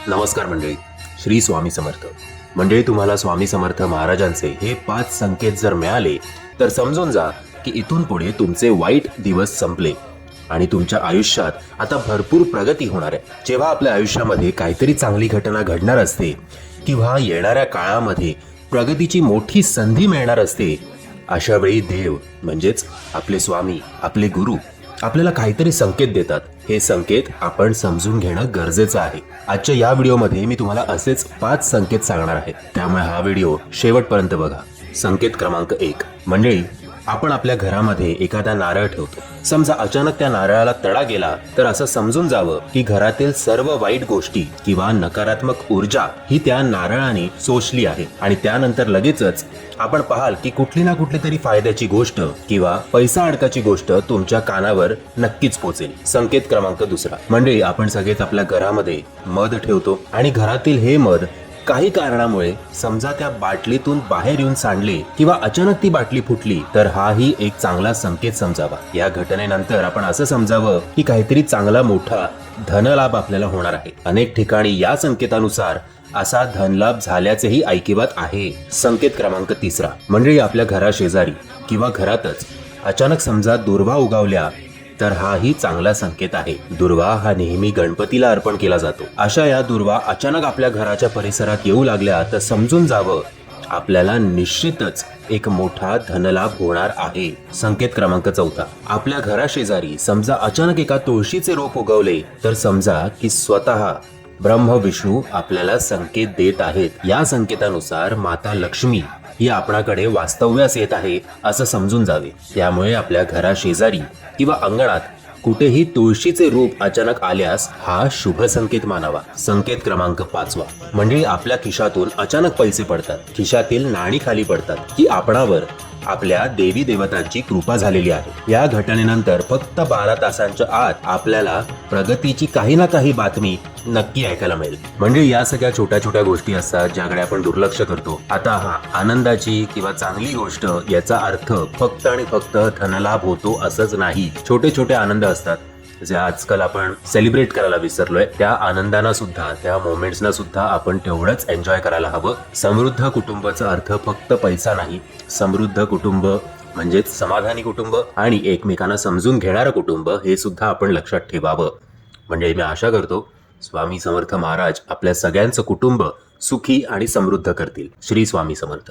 नमस्कार मंडळी. श्री स्वामी समर्थ. मंडळी, तुम्हाला स्वामी समर्थ महाराजांचे हे 5 संकेत जर मिळाले तर समजून जा की इथून पुढे तुमचे वाईट दिवस संपले आणि तुमच्या आयुष्यात आता भरपूर प्रगती होणार आहे. जेव्हा आपल्या आयुष्यामध्ये काहीतरी चांगली घटना घडणार असते किंवा येणाऱ्या काळामध्ये प्रगतीची मोठी संधी मिळणार असते, अशा वेळी देव म्हणजेच आपले स्वामी, आपले गुरु आपल्याला काहीतरी संकेत देतात. हे संकेत आपण समजून घेणं गरजेचं आहे. आजच्या या व्हिडिओमध्ये मी तुम्हाला असेच 5 संकेत सांगणार आहे, त्यामुळे हा व्हिडिओ शेवटपर्यंत बघा. संकेत क्रमांक 1. मंडळी, आपण आपल्या घरामध्ये एखादा नारळ ठेवतो. समजा अचानक त्या नारळाला तडा गेला तर असं समजून जावं की घरातील सर्व वाईट गोष्टी किंवा नकारात्मक ऊर्जा ही त्या नारळाने शोषली आहे आणि त्यानंतर लगेचच आपण पाहाल की कुठली ना कुठली तरी फायद्याची गोष्ट किंवा पैसा अडकाची गोष्ट तुमच्या कानावर नक्कीच पोहोचेल. संकेत क्रमांक 2. मंडळी, आपण सगळेच आपल्या घरामध्ये मध ठेवतो आणि घरातील हे मध काही कारणामुळे समजा त्या बाटलीतून बाहेर येऊन सांडले किंवा अचानक ती बाटली फुटली तर हाही एक चांगला संकेत समजावा. या घटनेनंतर आपण असं समजावं की काहीतरी चांगला मोठा धनलाभ आपल्याला होणार आहे. अनेक ठिकाणी या संकेतानुसार असा धनलाभ झाल्याचेही ऐकिवात आहे. संकेत क्रमांक 3. मंडळी, आपल्या घराशेजारी किंवा घरातच अचानक समजा दुर्वा उगवल्या तर हाही चांगला संकेत आहे. दुर्वा हा नेहमी गणपतीला अर्पण केला जातो. अशा या दुर्वा अचानक आपल्या घराच्या परिसरात येऊ लागल्या तर समजून जावं आपल्याला निश्चितच एक मोठा धनलाभ होणार आहे. संकेत क्रमांक 4. आपल्या घराशेजारी समजा अचानक एका तुळशीचे रोप उगवले तर समजा की स्वतः ब्रह्म विष्णू आपल्याला संकेत देत आहेत. या संकेतानुसार माता लक्ष्मी ही आपणाकडे वास्तव्यास येत आहे असं समजून जावे. त्यामुळे आपल्या घराशेजारी किंवा अंगणात कुठेही तुळशीचे रूप अचानक आल्यास हा शुभ संकेत मानावा. संकेत क्रमांक 5. म्हणजे आपल्या खिशातून अचानक पैसे पडतात, खिशातील नाणी खाली पडतात की आपणावर आपल्या देवी देवतांची कृपा झालेली आहे. या घटनेनंतर फक्त 12 तासांच्या आत आपल्याला प्रगतीची काही ना काही बातमी नक्की ऐकायला मिळेल. म्हणजे या सगळ्या छोट्या छोट्या गोष्टी असतात ज्याकडे आपण दुर्लक्ष करतो. आता हा आनंदाची किंवा चांगली गोष्ट याचा अर्थ फक्त आणि फक्त धनलाभ होतो असंच नाही. छोटे छोटे आनंद असतात जे आजकाल आपण सेलिब्रेट करायला विसरलोय. त्या आनंदांना सुद्धा, त्या मोमेंट्सना सुद्धा आपण तेवढंच एन्जॉय करायला हवं. समृद्ध कुटुंबाचा अर्थ फक्त पैसा नाही. समृद्ध कुटुंब म्हणजेच समाधानी कुटुंब आणि एकमेकांना समजून घेणारं कुटुंब हे सुद्धा आपण लक्षात ठेवावं. म्हणजे मी आशा करतो स्वामी समर्थ महाराज आपल्या सगळ्यांचं कुटुंब सुखी आणि समृद्ध करतील. श्री स्वामी समर्थ.